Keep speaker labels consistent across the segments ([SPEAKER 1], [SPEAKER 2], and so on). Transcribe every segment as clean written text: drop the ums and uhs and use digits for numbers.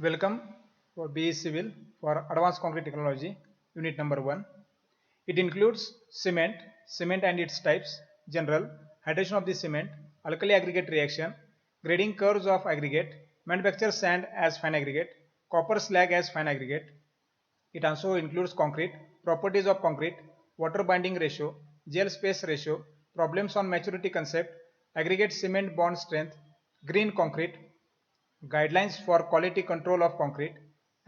[SPEAKER 1] Welcome for BE Civil for Advanced Concrete Technology, Unit number 1. It includes cement, cement and its types, general, hydration of the cement, alkali aggregate reaction, grading curves of aggregate, manufacture sand as fine aggregate, copper slag as fine aggregate. It also includes concrete, properties of concrete, water binding ratio, gel space ratio, problems on maturity concept, aggregate cement bond strength, green concrete, guidelines for quality control of concrete,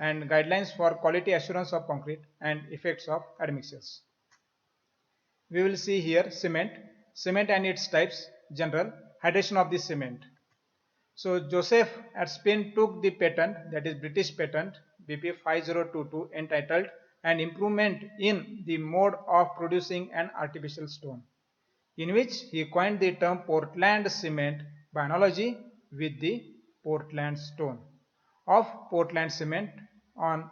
[SPEAKER 1] and guidelines for quality assurance of concrete and effects of admixtures. We will see here cement, cement and its types, general, hydration of the cement. So Joseph Erskine took the patent, that is British patent BP 5022, entitled An Improvement in the Mode of Producing an Artificial Stone, in which he coined the term Portland cement by analogy with the Portland stone of Portland cement on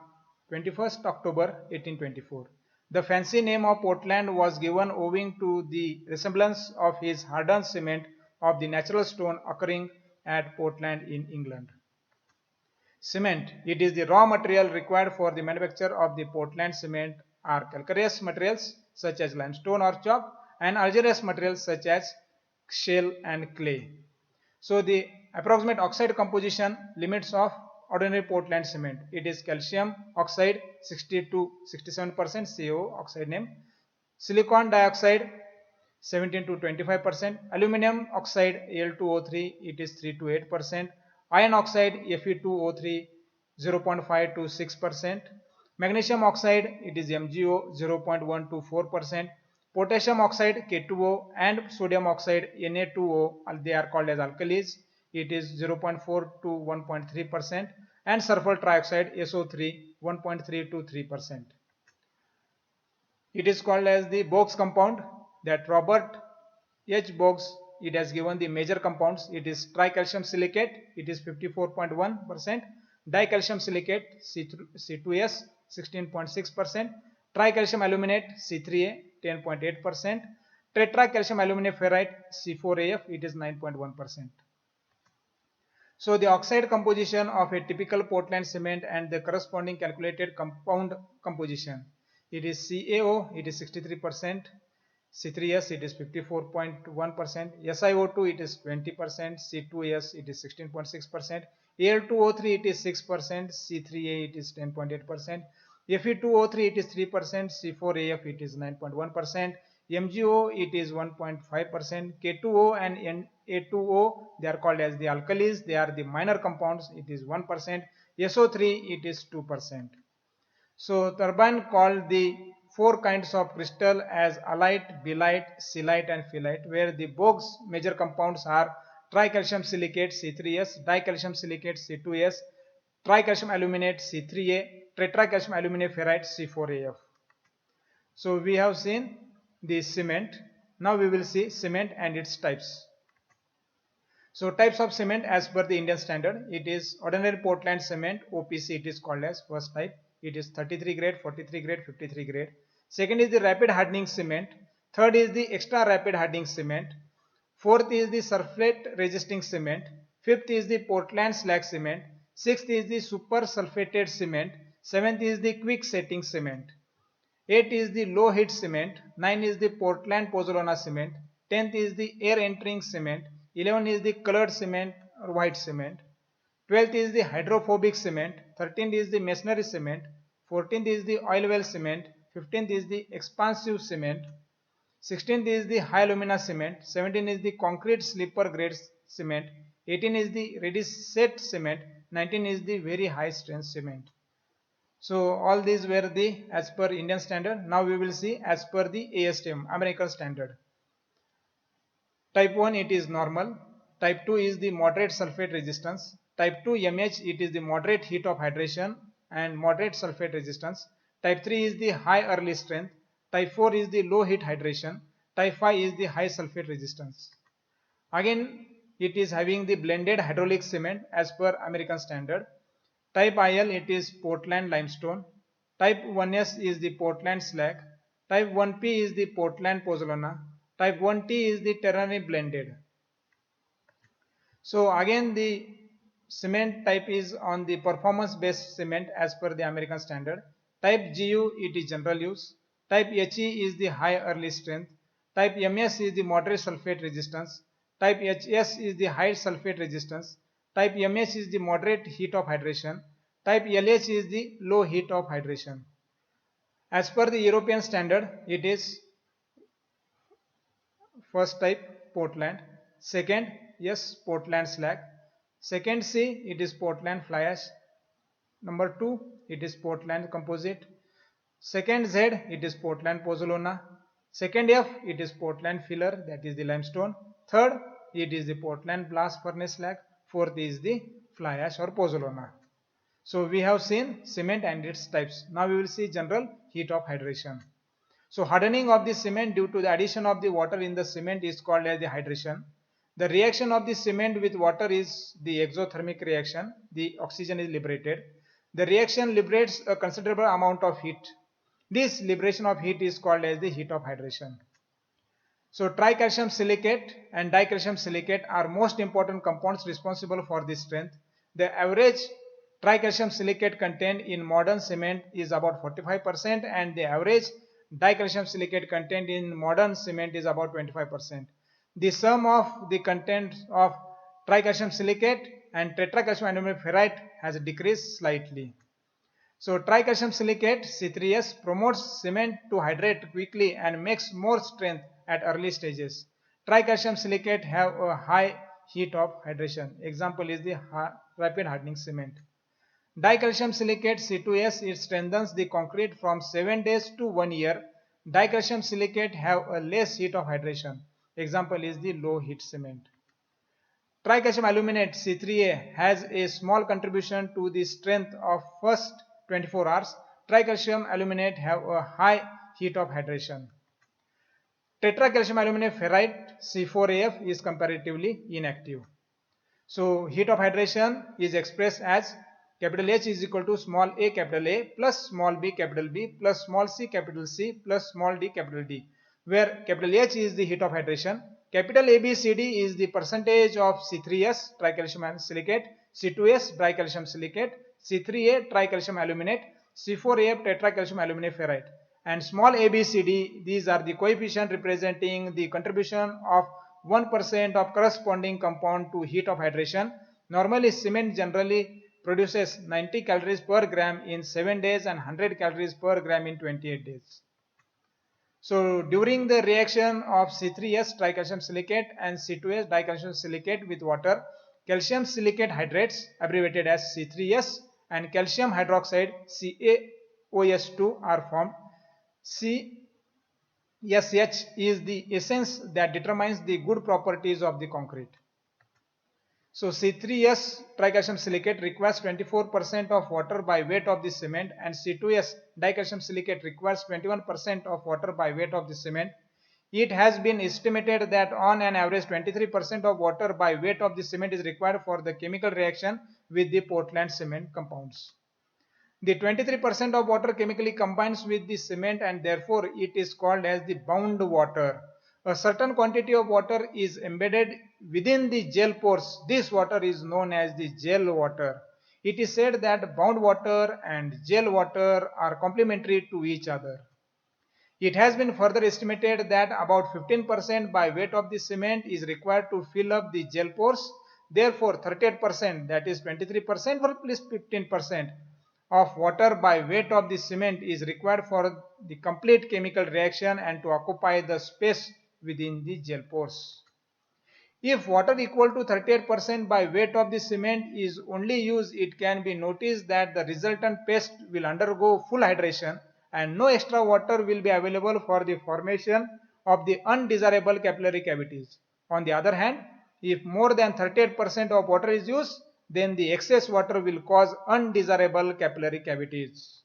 [SPEAKER 1] 21st October 1824. The fancy name of Portland was given owing to the resemblance of his hardened cement of the natural stone occurring at Portland in England. Cement, it is the raw material required for the manufacture of the Portland cement, are calcareous materials such as limestone or chalk and argillaceous materials such as shale and clay. So the approximate oxide composition limits of ordinary Portland cement, it is calcium oxide 60 to 67% CO oxide name, silicon dioxide 17 to 25%, aluminum oxide Al2O3 it is 3 to 8%, iron oxide Fe2O3 0.5 to 6%, magnesium oxide it is MgO 0.1 to 4%, potassium oxide K2O and sodium oxide Na2O, they are called as alkalis, it is 0.4 to 1.3%, and sulfur trioxide SO3 1.3 to 3%. It is called as the Bogues compound, that Robert H. Bogues, it has given the major compounds. It is tricalcium silicate, it is 54.1%, dicalcium silicate C2S 16.6%, tricalcium aluminate C3A 10.8%, tetracalcium aluminate ferrite C4AF it is 9.1%. So the oxide composition of a typical Portland cement and the corresponding calculated compound composition. It is CaO, it is 63%, C3S it is 54.1%, SiO2 it is 20%, C2S it is 16.6%, Al2O3 it is 6%, C3A it is 10.8%, Fe2O3 it is 3%, C4AF it is 9.1%, MgO it is 1.5%, K2O and Na2O they are called as the alkalis, they are the minor compounds, it is 1%, SO3 it is 2%. So Turbine called the four kinds of crystal as alite, belite, silicate and phyllite, where the Bogues major compounds are tricalcium silicate C3S, dicalcium silicate C2S, tricalcium aluminate C3A, tetracalcium aluminate ferrite C4AF. So we have seen the cement. Now we will see cement and its types. So types of cement as per the Indian standard, it is ordinary Portland cement OPC, it is called as first type. It is 33 grade, 43 grade, 53 grade. Second is the rapid hardening cement. Third is the extra rapid hardening cement. Fourth is the sulfate resisting cement. Fifth is the Portland slag cement. Sixth is the super sulfated cement. Seventh is the quick setting cement. 8 is the low heat cement, 9 is the Portland pozzolana cement, 10th is the air entering cement, 11 is the colored cement or white cement, 12th is the hydrophobic cement, 13th is the masonry cement, 14th is the oil well cement, 15th is the expansive cement, 16th is the high alumina cement, 17th is the concrete slipper grade cement, 18 is the ready set cement, 19 is the very high strength cement. So all these were the as per Indian standard. Now we will see as per the ASTM American standard. Type 1 it is normal. Type 2 is the moderate sulfate resistance. Type 2 MH it is the moderate heat of hydration and moderate sulfate resistance. Type 3 is the high early strength. Type 4 is the low heat hydration. Type 5 is the high sulfate resistance. Again it is having the blended hydraulic cement as per American standard. Type IL it is Portland limestone. Type 1S is the Portland slag. Type 1P is the Portland pozzolana. Type 1T is the ternary blended. So again the cement type is on the performance based cement as per the American standard. Type GU, it is general use. Type HE is the high early strength. Type MS is the moderate sulfate resistance. Type HS is the high sulfate resistance. Type MS is the moderate heat of hydration. Type LH is the low heat of hydration. As per the European standard, it is first type Portland, second yes Portland slag, second C it is Portland fly ash, number 2 it is Portland composite, second Z it is Portland pozzolana, second F it is Portland filler, that is the limestone, third it is the Portland blast furnace slag, fourth is the fly ash or pozzolana. So we have seen cement and its types. Now we will see general heat of hydration. So hardening of the cement due to the addition of the water in the cement is called as the hydration. The reaction of the cement with water is the exothermic reaction. The oxygen is liberated. The reaction liberates a considerable amount of heat. This liberation of heat is called as the heat of hydration. So tricalcium silicate and dicalcium silicate are most important compounds responsible for this strength. The average tricalcium silicate content in modern cement is about 45% and the average dicalcium silicate content in modern cement is about 25%. The sum of the content of tricalcium silicate and tetracalcium aluminum ferrite has decreased slightly. So tricalcium silicate C3S promotes cement to hydrate quickly and makes more strength at early stages. Tricalcium silicate have a high heat of hydration. Example is the rapid hardening cement. Dicalcium silicate C2S, it strengthens the concrete from 7 days to 1 year. Dicalcium silicate have a less heat of hydration. Example is the low heat cement. Tricalcium aluminate C3A has a small contribution to the strength of first 24 hours. Tricalcium aluminate have a high heat of hydration. Tetracalcium aluminate ferrite C4AF is comparatively inactive. So heat of hydration is expressed as capital H is equal to small a capital A plus small b capital B plus small c capital C plus small d capital D, where capital H is the heat of hydration, capital ABCD is the percentage of C3S tricalcium silicate, C2S tricalcium silicate, C3A tricalcium aluminate, C4A tetracalcium aluminate ferrite, and small ABCD, these are the coefficient representing the contribution of 1% of corresponding compound to heat of hydration. Normally cement generally produces 90 calories per gram in 7 days and 100 calories per gram in 28 days. So during the reaction of C3S tricalcium silicate and C2S dicalcium silicate with water, calcium silicate hydrates abbreviated as C3S and calcium hydroxide CaOS2 are formed. CSH is the essence that determines the good properties of the concrete. So C3S tricalcium silicate requires 24% of water by weight of the cement and C2S dicalcium silicate requires 21% of water by weight of the cement. It has been estimated that on an average 23% of water by weight of the cement is required for the chemical reaction with the Portland cement compounds. The 23% of water chemically combines with the cement and therefore it is called as the bound water. A certain quantity of water is embedded within the gel pores. This water is known as the gel water. It is said that bound water and gel water are complementary to each other. It has been further estimated that about 15% by weight of the cement is required to fill up the gel pores. Therefore, 38%, that is 23% plus 15% of water by weight of the cement is required for the complete chemical reaction and to occupy the space within the gel pores. If water equal to 38% by weight of the cement is only used, it can be noticed that the resultant paste will undergo full hydration and no extra water will be available for the formation of the undesirable capillary cavities. On the other hand, if more than 38% of water is used, then the excess water will cause undesirable capillary cavities.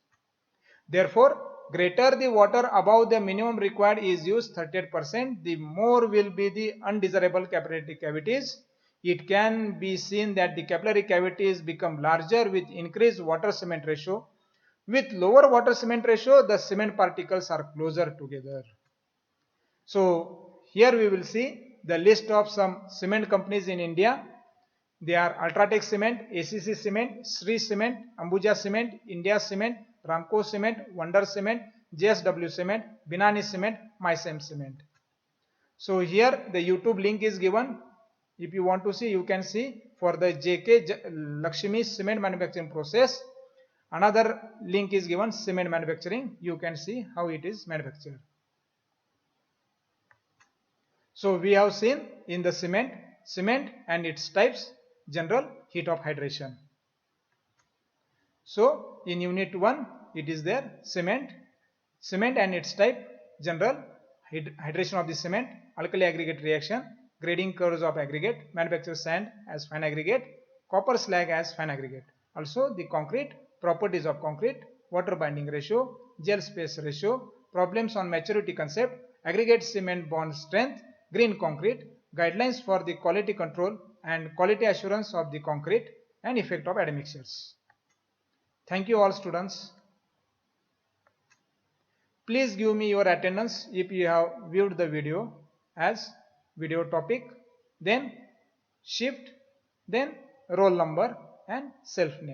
[SPEAKER 1] Therefore, greater the water above the minimum required is used 38%, the more will be the undesirable capillary cavities. It can be seen that the capillary cavities become larger with increased water cement ratio. With lower water cement ratio, the cement particles are closer together. So here we will see the list of some cement companies in India. They are Ultratech Cement, ACC Cement, Sri Cement, Ambuja Cement, India Cement, Ramco Cement, Wonder Cement, JSW Cement, Binani Cement, MySem Cement. So here the YouTube link is given. If you want to see, you can see for the JK Lakshmi cement manufacturing process. Another link is given, cement manufacturing. You can see how it is manufactured. So we have seen in the cement and its types, general, heat of hydration. So in unit 1 it is there, cement and its type, general, hydration of the cement, alkali aggregate reaction, grading curves of aggregate, manufacture sand as fine aggregate, copper slag as fine aggregate. Also the concrete, properties of concrete, water binding ratio, gel space ratio, problems on maturity concept, aggregate cement bond strength, green concrete, guidelines for the quality control and quality assurance of the concrete, and effect of admixtures. Thank you all students. Please give me your attendance if you have viewed the video as video topic, then shift, then roll number and self name.